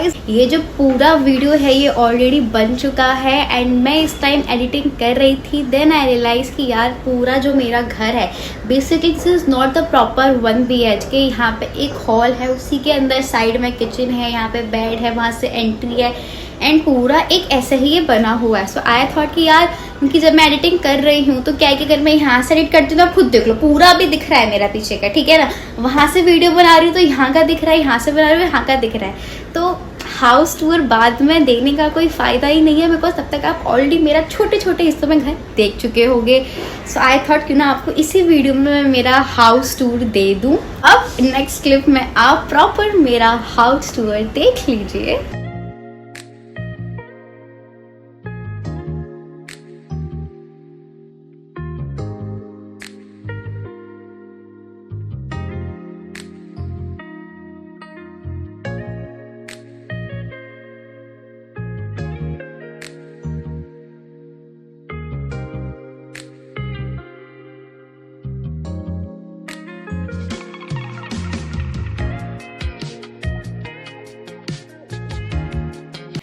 Guys, ये जो पूरा वीडियो है ये ऑलरेडी बन चुका है एंड मैं इस टाइम एडिटिंग कर रही थी। देन आई रियलाइज कि यार पूरा जो मेरा घर है basically this is not the proper 1 BHK। यहाँ पे एक हॉल है, उसी के अंदर साइड में किचन है, यहाँ पे बेड है, वहाँ से एंट्री है एंड पूरा एक ऐसे ही ये बना हुआ है। सो आई थॉट कि यार, क्योंकि जब मैं एडिटिंग कर रही हूँ तो क्या है कि अगर मैं यहाँ से एडिट करती हूँ तो आप खुद देख लो, पूरा भी दिख रहा है मेरा पीछे का, ठीक है ना। वहाँ से वीडियो बना रही हूँ तो यहाँ का दिख रहा है, यहाँ से बना रही हूँ यहाँ का दिख रहा है। तो हाउस टूर बाद में देने का कोई फ़ायदा ही नहीं है, बिकॉज तब तक आप ऑलरेडी मेरा छोटे छोटे हिस्सों में घर देख चुके होंगे। सो आई थॉट क्यों ना आपको इसी वीडियो में मैं मेरा हाउस टूर दे दूँ। अब नेक्स्ट क्लिप में आप प्रॉपर मेरा हाउस टूर देख लीजिए।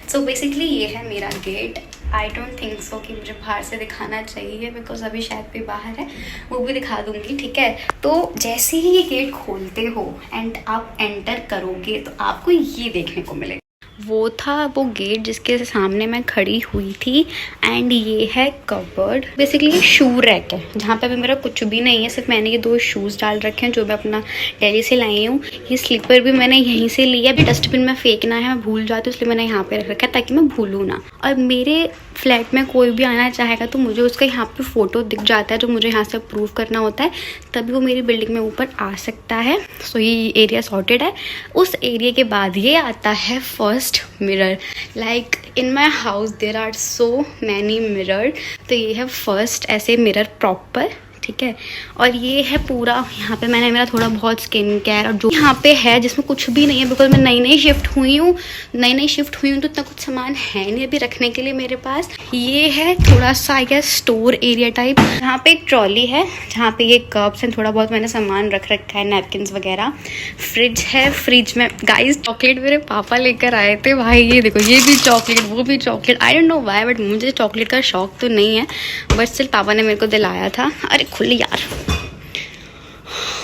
सो बेसिकली ये है मेरा gate. I don't think so कि मुझे बाहर से दिखाना चाहिए, बिकॉज अभी शायद भी बाहर है, वो भी दिखा दूंगी, ठीक है। तो जैसे ही ये गेट खोलते हो एंड आप एंटर करोगे तो आपको ये देखने को मिलेगा। वो था वो गेट जिसके सामने मैं खड़ी हुई थी एंड ये है कबर्ड। बेसिकली ये शू रैक है जहाँ पे अभी मेरा कुछ भी नहीं है, सिर्फ मैंने ये 2 शूज़ डाल रखे हैं जो मैं अपना दिल्ली से लाई हूँ। ये स्लीपर भी मैंने यहीं से लिया, अभी डस्टबिन में फेंकना है, मैं भूल जाती हूँ, इसलिए मैंने यहाँ पे रख रखा है ताकि मैं भूलूँ ना। और मेरे फ्लैट में कोई भी आना चाहेगा तो मुझे उसका यहाँ पे फ़ोटो दिख जाता है जो मुझे यहाँ से अप्रूव करना होता है, तभी वो मेरी बिल्डिंग में ऊपर आ सकता है। सो ये एरिया सॉर्टेड है। उस एरिया के बाद ये आता है first mirror. Like in my house there are so many mirror, तो ये है फर्स्ट ऐसे मिरर प्रॉपर, ठीक है। और ये है पूरा, यहाँ पे मैंने मेरा थोड़ा बहुत स्किन केयर और जो यहाँ पे है जिसमें कुछ भी नहीं है, बिकॉज मैं नई शिफ्ट हुई हूँ तो इतना कुछ सामान है नहीं अभी रखने के लिए मेरे पास। ये है थोड़ा सा I guess store area type. यहाँ पे एक ट्रॉली है जहाँ पे ये कप्स एंड थोड़ा बहुत मैंने सामान रख रखा है, नैपकिन्स वगैरह। फ्रिज है, फ्रिज में गाइस चॉकलेट मेरे पापा लेकर आए थे भाई। ये देखो, ये भी चॉकलेट, वो भी chocolate. I don't know why, but मुझे चॉकलेट का शौक तो नहीं है, बट स्टिल पापा ने मेरे को दिलाया था। अरे खुली यार।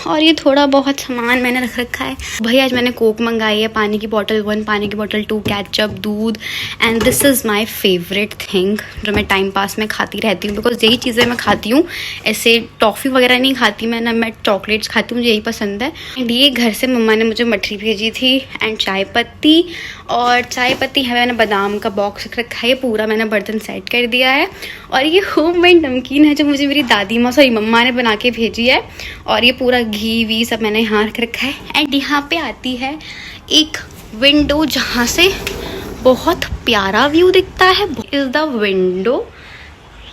और ये थोड़ा बहुत सामान मैंने रख रखा है भाई। आज मैंने कोक मंगाई है, पानी की बॉटल 1, पानी की बॉटल 2, केचप, दूध and this is my favourite thing जो मैं टाइम पास में खाती रहती हूँ, बिकॉज यही चीज़ें मैं खाती हूँ। ऐसे टॉफ़ी वगैरह नहीं खाती मैं, ना मैं चॉकलेट्स खाती हूँ, मुझे यही पसंद है। एंड ये घर से मम्मा ने मुझे मठरी भेजी थी एंड चाय पत्ती, और चाय पत्ती है, मैंने बादाम का बॉक्स रख रखा है, पूरा मैंने बर्तन सेट कर दिया है। और ये होममेड नमकीन है जो मुझे मेरी दादी माँ सॉरी मम्मा ने बना के भेजी है, और ये पूरा घी वी सब मैंने यहाँ रख रखा है। एंड यहाँ पे आती है एक विंडो जहाँ से बहुत प्यारा व्यू दिखता है। Is the window,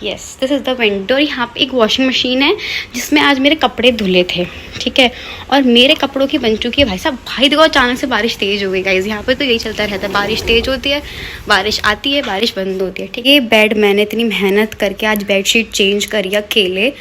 yes this is the window. यहाँ पे एक वॉशिंग मशीन है जिसमें आज मेरे कपड़े धुले थे, ठीक है, और मेरे कपड़ों की बन चुकी है। भाई साहब, भाई देखो अचानक से बारिश तेज़ हो गई गाइस। यहाँ पे तो यही चलता रहता है, बारिश तेज़ होती है, बारिश आती है, बारिश बंद होती है, ठीक है। ये बेड मैंने इतनी मेहनत करके आज बेडशीट चेंज करी अकेले,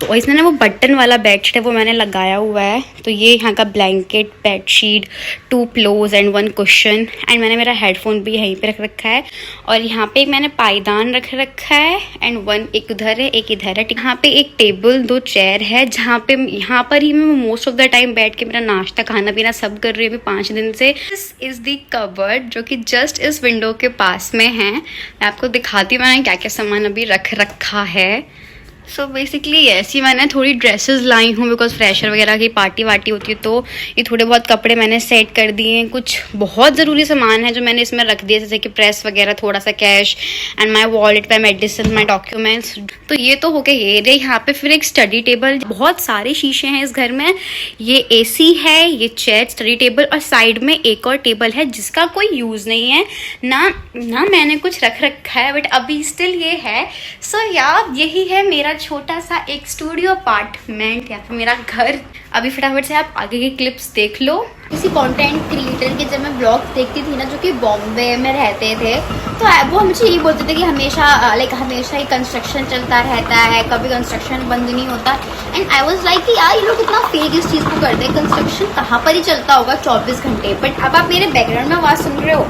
तो इसमें ना वो बटन वाला बेडशीट है वो मैंने लगाया हुआ है। तो ये यहाँ का blanket, bedsheet, 2 pillows and 1 cushion and मैंने मेरा हेडफोन भी यहीं पे रख रखा है। और यहाँ पे मैंने पायदान रख रखा है एंड 1 एक उधर है, एक इधर है। यहाँ पे एक टेबल, 2 चेयर है जहाँ पे यहाँ पर ही मैं मोस्ट ऑफ द टाइम बैठ के मेरा नाश्ता खाना पीना सब कर रही हूँ अभी 5 दिन से। दिस इज़ दी कबर्ड जो कि जस्ट इस विंडो के पास में है। मैं आपको दिखाती हूँ मैंने क्या क्या सामान अभी रख रखा है। सो बेसिकली ऐसी मैंने थोड़ी ड्रेसेस लाई हूँ, बिकॉज फ्रेशर वगैरह की पार्टी वार्टी होती है, तो ये थोड़े बहुत कपड़े मैंने सेट कर दिए हैं। कुछ बहुत ज़रूरी सामान है जो मैंने इसमें रख दिया, जैसे कि प्रेस वगैरह, थोड़ा सा cash and my wallet, my medicine, my documents. तो ये तो हो गया ये एरिया। यहाँ पे फिर एक स्टडी टेबल, बहुत सारे शीशे हैं इस घर में। ये AC है, ये चेयर, स्टडी टेबल, और साइड में एक और टेबल है जिसका कोई यूज़ नहीं है ना मैंने कुछ रख रखा है, बट अभी स्टिल ये है। सो यार यही है मेरा छोटा सा एक स्टूडियो अपार्टमेंट या फिर मेरा घर। अभी फटाफट से आप आगे की क्लिप्स देख लो। किसी कंटेंट क्रिएटर के जब मैं ब्लॉग्स देखती थी ना जो कि बॉम्बे में रहते थे, तो वो मुझे यही बोलते थे कि हमेशा ही कंस्ट्रक्शन चलता रहता है, कभी कंस्ट्रक्शन बंद नहीं होता। एंड आई वाज लाइक कि यार ये लोग कितना फेक इस चीज़ को करते हैं, कंस्ट्रक्शन कहाँ पर ही चलता होगा 24 घंटे। बट अब आप मेरे बैकग्राउंड में आवाज़ सुन रहे हो,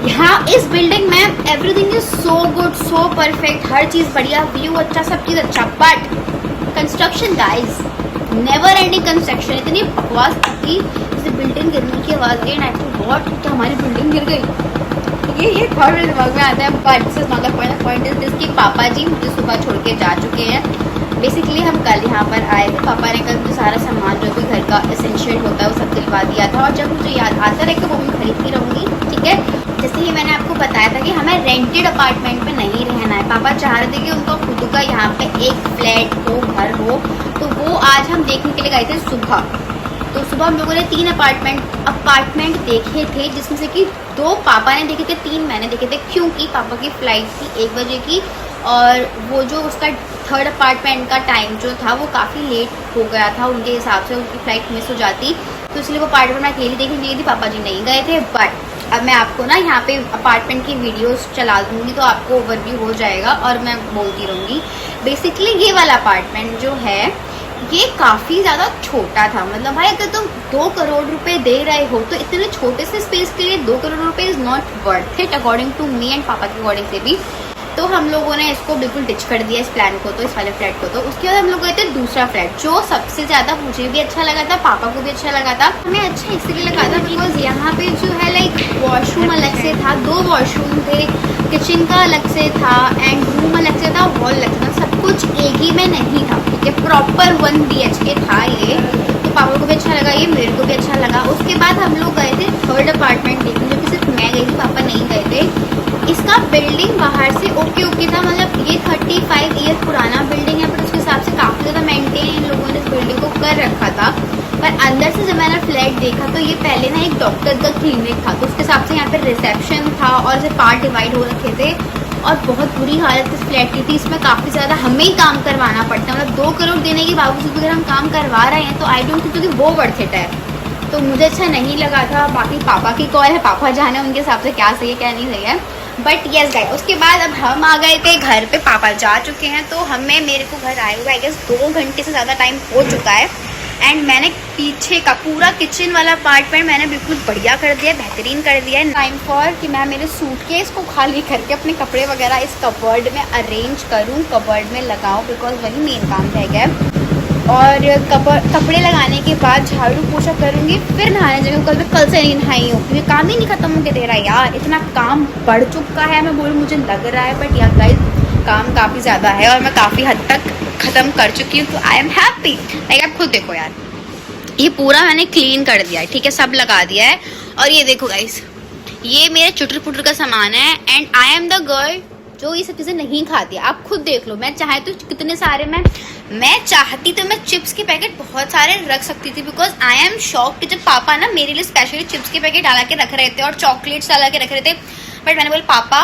यहाँ इस बिल्डिंग में everything is so good, so perfect, हर चीज बढ़िया, व्यू अच्छा, सब चीज अच्छा, but construction guys, never ending construction, इतनी बकवास थी। जैसे बिल्डिंग गिरने की आवाज आई, आई थॉट व्हाट, क्या हमारी बिल्डिंग गिर गई, ये थॉट मेरे दिमाग में आता है। But this is not the point, the point is this कि पापा जी मुझे सुबह छोड़ के जा चुके हैं। बेसिकली हम कल यहाँ पर आए थे, पापा ने कल मुझे सारा सामान जो भी घर का एसेंशियल होता है वो सब दिलवा दिया था, और जब मुझे याद आता रहेगा वो मैं खरीदती रहूँगी, ठीक है। जैसे ही मैंने आपको बताया था कि हमें रेंटेड अपार्टमेंट में नहीं रहना है, पापा चाह रहे थे कि उनका खुद का यहाँ पे एक फ्लैट हो, घर हो, तो वो आज हम देखने के लिए गए थे सुबह। तो सुबह हम लोगों ने 3 अपार्टमेंट देखे थे, जिसमें से कि 2 पापा ने देखे थे, 3 मैंने देखे थे, क्योंकि पापा की फ़्लाइट थी 1 बजे की, और वो जो उसका 3rd अपार्टमेंट का टाइम जो था वो काफ़ी लेट हो गया था, उनके हिसाब से उनकी फ़्लाइट मिस हो जाती, तो इसलिए वो अपार्टमेंट मैं अकेली देखने गई थी, पापा जी नहीं गए थे। बट अब मैं आपको ना यहाँ पे अपार्टमेंट की वीडियोस चला दूँगी, तो आपको ओवरव्यू हो जाएगा और मैं बोलती रहूँगी। बेसिकली ये वाला अपार्टमेंट जो है ये काफ़ी ज़्यादा छोटा था, मतलब भाई अगर तुम 2 करोड़ रुपए दे रहे हो तो इतने छोटे से स्पेस के लिए 2 करोड़ रुपए is not worth it, according to me and पापा के अकॉर्डिंग से भी। तो हम लोगों ने इसको बिल्कुल डिच कर दिया, इस प्लान को, तो इस वाले फ्लैट को। तो उसके बाद हम लोग गए थे दूसरा फ्लैट, जो सबसे ज़्यादा मुझे भी अच्छा लगा था, पापा को भी अच्छा लगा था। हमें अच्छा इसलिए लगा था बिकॉज यहाँ पे जो है लाइक वॉशरूम अलग से था, 2 वॉशरूम थे, किचन का अलग से था, एंड रूम अलग से था, हॉल अलग से था, सब कुछ एक ही में नहीं था, ठीक है। प्रॉपर 1 BHK था ये, तो पापा को भी अच्छा लगा, ये मेरे को भी अच्छा लगा। उसके बाद हम लोग गए थे 3rd अपार्टमेंट देखने, जो कि सिर्फ मैं गई थी, पापा नहीं गए थे। इसका बिल्डिंग बाहर से ओके था, मतलब ये 35 ईयर पुराना बिल्डिंग है, पर उसके हिसाब से काफ़ी ज़्यादा मेंटेन इन लोगों ने इस बिल्डिंग को कर रखा था। पर अंदर से जब मैंने फ्लैट देखा तो ये पहले ना एक डॉक्टर का क्लिनिक था, तो उसके हिसाब से यहाँ पे रिसेप्शन था और ऐसे पार्ट डिवाइड हो रखे थे, और बहुत बुरी हालत इस फ्लैट की थी। इसमें काफ़ी ज़्यादा हमें ही काम करवाना पड़ता है, मतलब 2 करोड़ देने के बावजूद अगर हम काम करवा रहे हैं तो आई डोंट थिंक कि वो वर्थ इट है। तो मुझे अच्छा नहीं लगा था, बाकी पापा की कॉल है, पापा जाने उनके हिसाब से क्या सही है क्या नहीं सही है। बट यस गाइस, उसके बाद अब हम आ गए थे घर पे, पापा जा चुके हैं, तो मेरे को घर आए हुए आई गेस 2 घंटे से ज़्यादा टाइम हो चुका है। एंड मैंने पीछे का पूरा किचन वाला अपार्टमेंट मैंने बिल्कुल बढ़िया कर दिया, बेहतरीन कर दिया है। टाइम फॉर कि मैं मेरे सूटकेस को खाली करके अपने कपड़े वगैरह इस कबर्ड में अरेंज करूँ, कबर्ड में लगाऊँ, बिकॉज वही मेन काम रह गया है। और कपड़े लगाने के बाद झाड़ू पोछा करूँगी, फिर नहाने जाऊँगी। कल से नहीं नहाई हूँ क्योंकि काम ही नहीं खत्म होके दे रहा है यार, इतना काम बढ़ चुका है, मैं बोलूँ मुझे लग रहा है, बट यार गाइस काम काफ़ी ज़्यादा है और मैं काफ़ी हद तक ख़त्म कर चुकी हूँ, तो आई एम हैप्पी। लाइक आप खुद देखो यार, ये पूरा मैंने क्लीन कर दिया है, ठीक है, सब लगा दिया है। और ये देखो गाइस, ये मेरे चुटर पुटर का सामान है, and I am the girl जो ये सब चीज़ें नहीं खाती। आप खुद देख लो, मैं चाहे तो कितने सारे मैं चाहती तो मैं चिप्स के पैकेट बहुत सारे रख सकती थी, बिकॉज आई एम शॉक्ड जब पापा ना मेरे लिए स्पेशली चिप्स के पैकेट डाला के रख रहे थे और चॉकलेट्स डाला के रख रहे थे। बट मैंने बोला पापा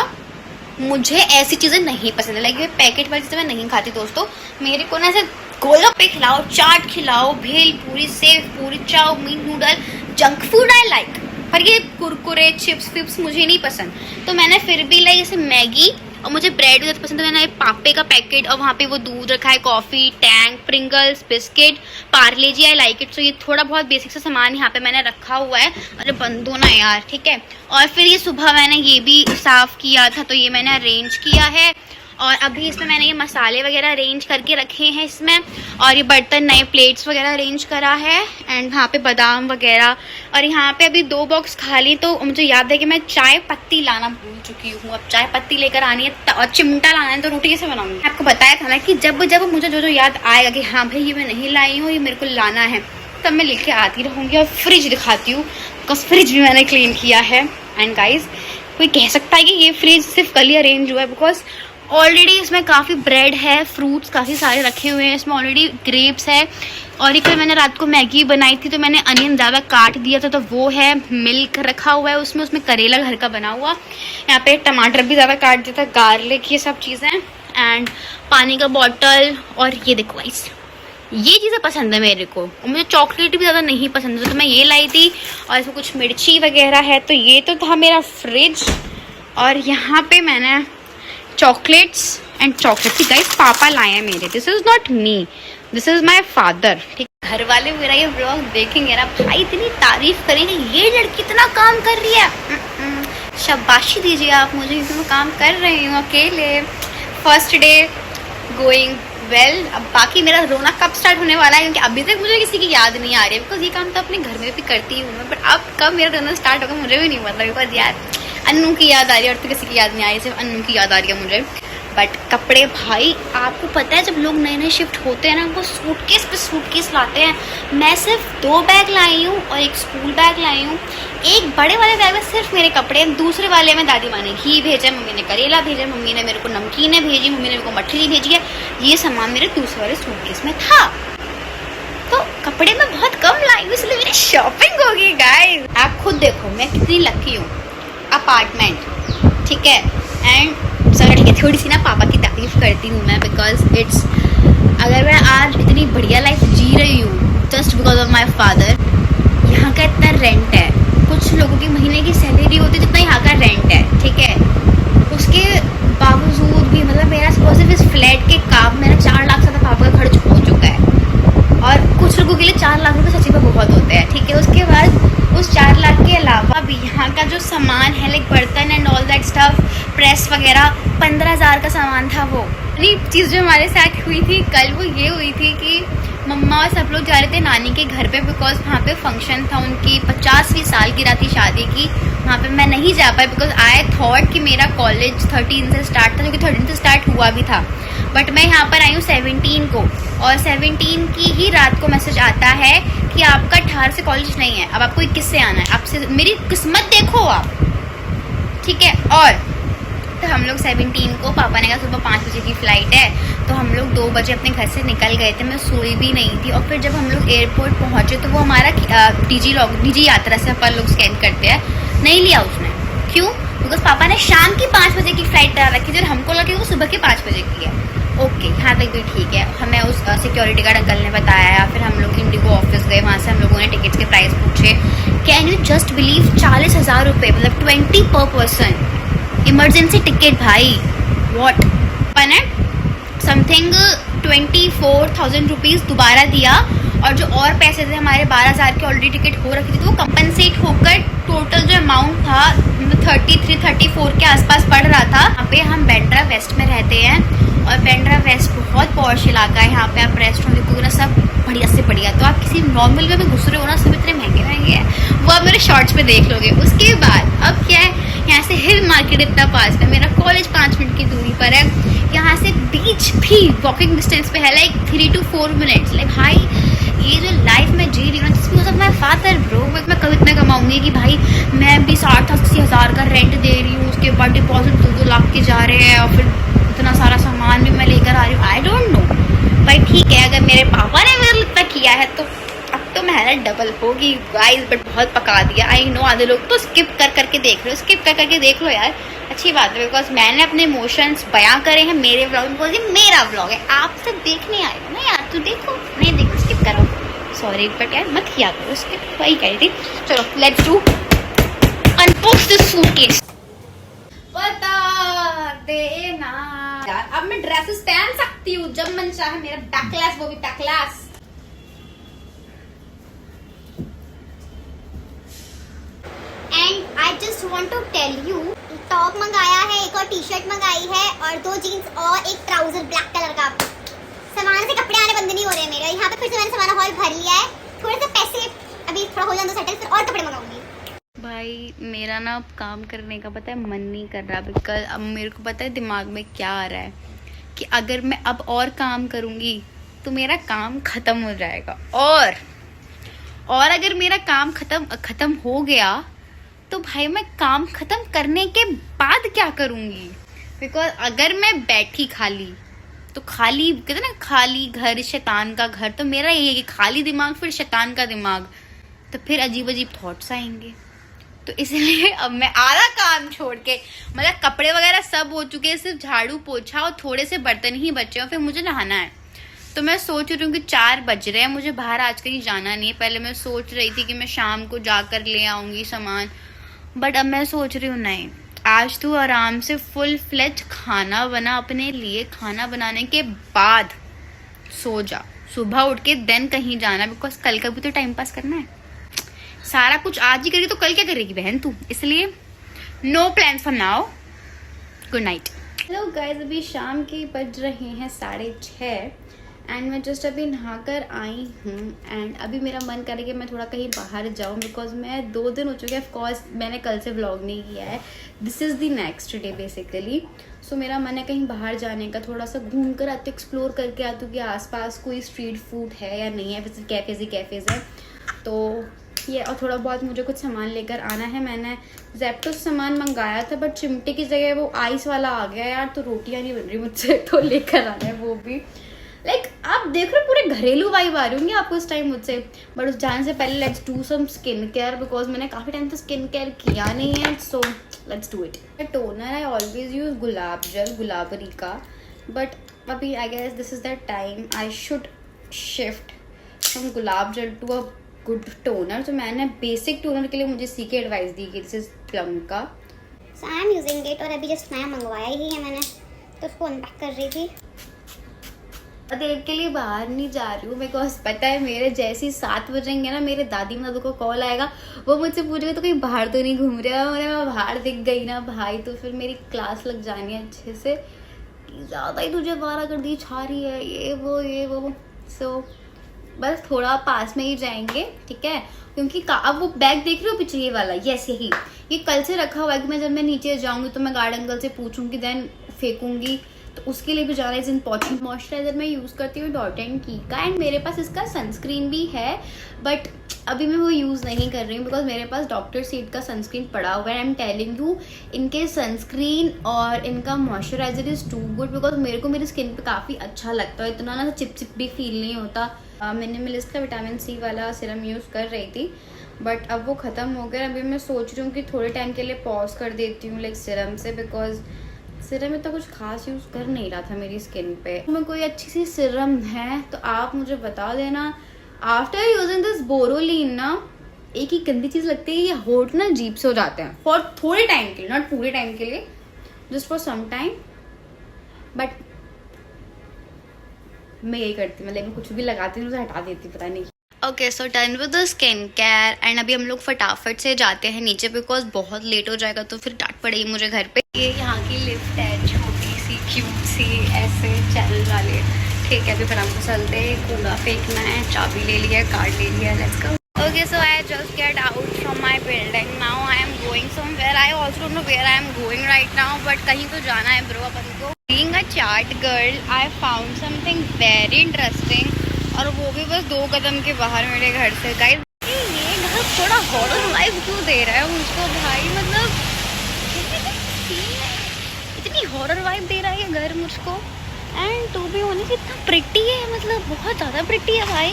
मुझे ऐसी चीज़ें नहीं पसंद है, लाइक ये पैकेट वाली चीज़ें मैं नहीं खाती दोस्तों। मेरे को ना ऐसे गोलगप्पे खिलाओ, चाट खिलाओ, भेल puri, sev puri, chowmein, noodle, junk food I like, पर ये कुरकुरे चिप्स विप्स मुझे नहीं पसंद। तो मैंने फिर भी लाइक जैसे मैगी, और मुझे ब्रेड भी पसंद है, मैंने पापे का पैकेट और वहाँ पे वो दूध रखा है, coffee, Tang, Pringles, biscuit, Parle G, I like it. So ये थोड़ा बहुत बेसिक सा सामान यहाँ पे मैंने रखा हुआ है। अरे बंदो ना यार, ठीक है। और फिर ये सुबह मैंने ये भी साफ़ किया था, तो ये मैंने अरेंज किया है। और अभी इसमें मैंने ये मसाले वगैरह अरेंज करके रखे हैं इसमें, और ये बर्तन नए प्लेट्स वगैरह अरेंज करा है, एंड वहाँ पे बादाम वगैरह। और यहाँ पे अभी 2 बॉक्स खाली, तो मुझे याद है कि मैं चाय पत्ती लाना भूल चुकी हूँ। अब चाय पत्ती लेकर आनी है और चिमटा लाना है, तो रोटी कैसे बनाऊंगी। आपको बताया था ना कि जब जब मुझे जो याद आएगा कि हाँ भाई ये मैं नहीं लाई हूँ, ये मेरे को लाना है, तब मैं लेके आती रहूँगी। और फ्रिज दिखाती हूँ, बिकॉज फ्रिज भी मैंने क्लीन किया है। एंड गाइज कोई कह सकता है कि ये फ्रिज सिर्फ कल ही अरेंज हुआ है, बिकॉज ऑलरेडी इसमें काफ़ी ब्रेड है, फ्रूट्स काफ़ी सारे रखे हुए हैं, इसमें ऑलरेडी ग्रेप्स है। और एक मैंने रात को मैगी बनाई थी, तो मैंने अनियन ज़्यादा काट दिया था, तो वो है। मिल्क रखा हुआ है उसमें करेला घर का बना हुआ। यहाँ पे टमाटर भी ज़्यादा काट दिया था, गार्लिक, ये सब चीज़ें। एंड पानी का बॉटल। और ये देखो गाइस, ये चीज़ें पसंद है मेरे को, और मुझे चॉकलेट भी ज़्यादा नहीं पसंद है, तो मैं ये लाई थी। और इसमें कुछ मिर्ची वगैरह है। तो ये तो था मेरा फ्रिज। और यहाँ पे मैंने चॉकलेट्स एंड चॉकलेट्स गाइस पापा लाए हैं मेरे, this is not me, this is my father, ठीक। घर वाले मेरा ये ब्लॉग देखेंगे ना भाई, इतनी तारीफ करेंगे, ये लड़की इतना काम कर रही है। शाबाशी दीजिए आप मुझे, क्योंकि मैं काम कर रही हूँ अकेले। First day going well. अब बाकी मेरा रोना कब स्टार्ट होने वाला है, क्योंकि अभी तक मुझे किसी की याद नहीं आ रही है, बिकॉज ये काम तो अपने घर में भी करती हूँ मैं, बट अब कब मेरा रोना स्टार्ट होगा मुझे भी नहीं पता, बिकॉज यार अन्नू की याद आ रही है और तो किसी की याद नहीं आ रही, सिर्फ अन्नू की याद आ रही है मुझे। बट कपड़े भाई, आपको पता है जब लोग नए नए शिफ्ट होते हैं ना, वो सूटकेस पे सूटकेस लाते हैं। मैं सिर्फ 2 बैग लाई हूँ और एक स्कूल बैग लाई हूँ। एक बड़े वाले बैग में सिर्फ मेरे कपड़े, दूसरे वाले में दादी माँ ने घी भेजा, मम्मी ने करेला भेजा, मम्मी ने मेरे को नमकीनें भेजी, मम्मी ने मेरे को मठली भेजी है। ये सामान मेरे दूसरे वाले सूटकेस में था। तो कपड़े में बहुत कम लाई हूँ, इसलिए मेरी शॉपिंग होगी गाइस। आप खुद देखो मैं कितनी लकी हूँ। अपार्टमेंट, ठीक है, एंड चलो ठीक है, थोड़ी सी ना पापा की तारीफ करती हूँ मैं, बिकॉज इट्स, अगर मैं आज इतनी बढ़िया लाइफ जी रही हूँ just because of my father. यहाँ का इतना रेंट है, कुछ लोगों की महीने की सैलरी होती है जितना यहाँ का रेंट है, ठीक है, उसके बावजूद भी मतलब मेरा सिर्फ इस फ्लैट के काम मेरा 4 लाख से ज़्यादा पापा का खर्च हो चुका है। और कुछ लोगों के लिए 4 लाख रुपये सच्ची में बहुत होते हैं, ठीक है। उसके बाद उस 4 लाख के अलावा भी यहाँ का जो सामान है, लाइक बर्तन and all that stuff, press वगैरह, 15,000 का सामान था वो। एक चीज़ जो हमारे साथ हुई थी कल, वो ये हुई थी कि मम्मा और सब लोग जा रहे थे नानी के घर पे, बिकॉज वहाँ पे फंक्शन था उनकी 50वीं सालगिरह थी शादी की। वहाँ पे मैं नहीं जा पाई बिकॉज आई थॉट कि मेरा कॉलेज 13 से स्टार्ट था, जो कि 13 से स्टार्ट हुआ भी था, बट मैं यहाँ पर आई हूँ 17 को, और 17 की ही रात को मैसेज आता है कि आपका 18 से कॉलेज नहीं है, अब आपको 21 से आना है। आपसे मेरी किस्मत देखो आप, ठीक है। और तो हम लोग 17 को, पापा ने कहा सुबह 5 बजे की फ़्लाइट है, तो हम लोग 2 बजे अपने घर से निकल गए थे। मैं सोई भी नहीं थी, और फिर जब हम लोग एयरपोर्ट पहुँचे तो वो हमारा निजी यात्रा से अपन लोग स्कैन करते हैं, नहीं लिया उसने। क्यों? बिकॉज पापा ने शाम की 5 बजे की फ़्लाइट करा रखी थी और हमको लगे वो सुबह के 5 बजे की है। ओके, यहाँ तक भी ठीक है। हमें उस सिक्योरिटी गार्ड अंकल ने बताया, फिर हम लोग इंडिगो ऑफिस गए, वहाँ से हम लोगों ने टिकट्स के प्राइस पूछे। कैन यू जस्ट बिलीव 40,000 रुपये, मतलब 20 पर पर्सन इमरजेंसी टिकट भाई। वॉट मैंने समथिंग 24,000 रुपीज़ दोबारा दिया, और जो और पैसे थे हमारे 12,000 की ऑलरेडी टिकट हो रखी थी, तो वो कंपनसेट होकर टोटल जो अमाउंट था 33-34 के आसपास पड़ रहा था। यहाँ पे हम बांद्रा वेस्ट में रहते हैं, और बांद्रा वेस्ट बहुत पॉश इलाका है। यहाँ पे आप रेस्टोरेंट देखोगे ना, सब बढ़िया से बढ़िया। तो आप किसी नॉर्मल वे में घुस रहे हो ना, सब इतने महंगे महंगे हैं, वो आप मेरे शॉर्ट्स में देख लोगे। उसके बाद अब क्या है, यहाँ से हिल मार्केट इतना पास है, मेरा कॉलेज 5 मिनट की दूरी पर है, यहाँ से बीच भी वॉकिंग डिस्टेंस पे है, लाइक 3 to 4 मिनट्स। लाइक भाई ये जो लाइफ में जी रही हूँ ना, जिसमें मतलब मैं फादर ब्रो, मैं कभी इतना कमाऊंगी कि भाई मैं भी 60-80 हज़ार का रेंट दे रही हूँ, उसके बाद डिपॉजिट 2-2 लाख के जा रहे हैं, और फिर इतना सारा सामान भी मैं लेकर आ रही हूँ। आई डोंट नो भाई, ठीक है, अगर मेरे पापा ने मेरे लिए इतना किया है तो अब तो मेहनत डबल होगी गाइस, बट बहुत पका दिया। आई नो आधे लोग तो स्किप कर करके देख रहे हो, स्किप कर करके देख लो यार, अच्छी बात है, बिकॉज मैंने अपने इमोशंस बयां करे हैं मेरे व्लॉग में, बिकॉज ये मेरा व्लॉग है। आप सब देखने आए हो ना यार, तो देखो, नहीं देखो स्किप करो, सॉरी बट यार मत किया करो स्किप, वही कह रही थी। चलो let's do unbox this suitcase. बता देना यार, अब मैं ड्रेसेस पहन सकती हूँ जब मन चाहे, मेरा बैकलैश, वो भी backlash. And I just want to tell you, top मंगाया है, एक और टी शर्ट मंगाई है, और 2 जीन्स और एक ट्राउजर ब्लैक कलर का। सामान से कपड़े आने बंद नहीं हो रहे हैं मेरे। यहाँ पे फिर से मैंने सामान हॉल भर लिया है, थोड़े से पैसे अभी थोड़ा हो जाए तो सेटल, फिर और कपड़े मंगाऊंगी। भाई मेरा ना अब काम करने का पता है मन नहीं कर रहा, बिकॉज अब मेरे को पता है दिमाग में क्या आ रहा है कि अगर मैं अब और काम करूँगी तो मेरा काम ख़त्म हो जाएगा, और अगर मेरा काम ख़त्म हो गया तो भाई मैं काम ख़त्म करने के बाद क्या करूँगी। बिकॉज अगर मैं बैठी खाली, तो खाली कहते ना, खाली घर शैतान का घर, तो मेरा यही है कि खाली दिमाग फिर शैतान का दिमाग, तो फिर अजीब अजीब थॉट्स आएंगे। तो इसलिए अब मैं आधा काम छोड़ के, मतलब कपड़े वगैरह सब हो चुके हैं, सिर्फ झाड़ू पोछा और थोड़े से बर्तन ही बचे हैं, फिर मुझे नहाना है। तो मैं सोच रही हूँ कि 4 बज रहे हैं, मुझे बाहर आज कहीं जाना नहीं है। पहले मैं सोच रही थी कि मैं शाम को जाकर ले आऊँगी सामान, बट अब मैं सोच रही हूँ नहीं, आज तू आराम से फुल फ्लेज खाना बना अपने लिए, खाना बनाने के बाद सो जा, सुबह उठ के देन कहीं जाना, बिकॉज कल का भी तो टाइम पास करना है। सारा कुछ आज ही करी तो कल क्या करेगी बहन तू। इसलिए no plan for now, good night. Hello guys, अभी शाम के बज रहे हैं 6:30 एंड मैं जस्ट अभी नहा कर आई हूँ एंड अभी मेरा मन करे कि मैं थोड़ा कहीं बाहर जाऊँ बिकॉज मैं 2 दिन हो चुके हैं। ऑफकोर्स मैंने कल से व्लॉग नहीं किया है, this is the next day basically. So मेरा मन है कहीं बाहर जाने का, थोड़ा सा घूम कर आती हूँ, एक्सप्लोर करके आती हूँ कि आसपास कोई स्ट्रीट फूड है या नहीं है, वैसे कैफ़ेज़ है तो ये। और थोड़ा बहुत मुझे कुछ सामान लेकर आना है। मैंने ज़ेप्टो से सामान मंगाया था बट चिमटे की जगह वो आइस वाला आ गया यार, तो रोटियां नहीं बन रही मुझसे, तो लेकर आना है वो भी। लाइक आप देख रहे हो पूरे घरेलू वाइब आ रही होंगी आपको इस टाइम मुझसे, बट उस जाने से पहले let's do some skin care because मैंने काफ़ी टाइम से स्किन केयर किया नहीं है, so let's do it. Toner I always use gulab jal, गुलाबरी का, बट अभी I guess this is the time I should shift from gulab jal to a good toner. तो मैंने बेसिक टोनर के लिए मुझे सी की एडवाइस दी कि दिस इज प्लम का, सो आई एम यूजिंग इट। और अभी जस्ट नया मंगवाया ही है मैंने, तो उसको अनपैक कर रही थी। देर के लिए बाहर नहीं जा रही हूँ बिकॉज पता है मेरे जैसे ही 7 बजेंगे ना, मेरे दादी दादू को कॉल आएगा, वो मुझसे पूछेगा तो कहीं बाहर तो नहीं घूम रहा है। मैं बाहर दिख गई ना भाई तो फिर मेरी क्लास लग जानी है अच्छे से कि ज़्यादा ही तुझे बारा कर दी छा रही है ये वो। सो बस थोड़ा पास में ही जाएंगे, ठीक है, क्योंकि अब वो बैग देख रहे हो पीछे ये वाला, यस यही, ये कल से रखा हुआ है कि मैं जब मैं नीचे जाऊंगी तो मैं गार्ड अंकल से पूछूंगी देन फेंकूंगी, तो उसके लिए भी जाना इज इम्पॉर्टेंट। मॉइस्चराइजर मैं यूज़ करती हूँ डॉट एंड की का एंड मेरे पास इसका सनस्क्रीन भी है बट अभी मैं वो यूज़ नहीं कर रही हूँ बिकॉज मेरे पास डॉक्टर सीट का सनस्क्रीन पड़ा हुआ है। आई एम टेलिंग यू इनके सनस्क्रीन और इनका moisturiser is too good because मेरे को मेरी स्किन पे काफ़ी अच्छा लगता है, इतना ना चिप भी फील नहीं होता। मिनिमलिस्ट का विटामिन सी वाला सिरम यूज़ कर रही थी बट अब वो ख़त्म हो गया। अभी मैं सोच रही हूँ कि थोड़े टाइम के लिए पॉज कर देती हूँ लाइक सिरम से, बिकॉज सिरम में तो कुछ खास यूज़ कर नहीं रहा था मेरी स्किन पे। मैं कोई अच्छी सी सिरम है तो आप मुझे बता देना। आफ्टर यूजिंग दिस बोरोलिन ना एक ही गंदी चीज़ लगती है, ये होठ ना अजीब से हो जाते हैं फॉर थोड़े टाइम के लिए, नॉट पूरे टाइम के लिए, just for some time. But मैं यही करती हूँ, मतलब मैं कुछ भी लगाती हूँ उसे हटा देती, पता नहीं। Okay so done with the skin care and अभी हम लोग फटाफट से जाते हैं नीचे बिकॉज बहुत लेट हो जाएगा तो फिर डांट पड़ेगी मुझे घर पे। ये यहाँ की लिफ्ट है, छोटी सी क्यूट सी ऐसे चैनल वाले, ठीक है। अभी फिर हमको चलते हैं, कूड़ा फेंकना है, चाबी ले लिया, कार्ड ले लिया, let's go. Okay so I just get out from my building, now I am going somewhere. I also don't know where I am going right now but कहीं तो जाना है ब्रो अपन को। Being a chart girl I found something very interesting और वो भी बस 2 कदम के बाहर मेरे घर से। गाइस ये घर थोड़ा हॉरर वाइब क्यों दे रहा है मुझको भाई, मतलब इतनी हॉरर वाइब दे रहा है ये घर मुझको। एंड टू बी ऑनेस्ट इतना प्रिटी है, मतलब बहुत ज़्यादा प्रिटी है भाई,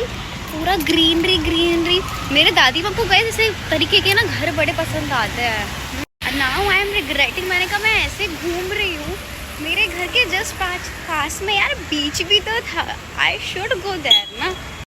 पूरा ग्रीनरी। मेरे दादी बाबू गए जैसे तरीके के ना घर बड़े पसंद आते हैं। नाउ आई एम रिग्रेटिंग, मैंने कहा मैं ऐसे घूम रही हूँ, मेरे घर के जस्ट पास में यार बीच भी तो था, आई शुड गो देयर ना।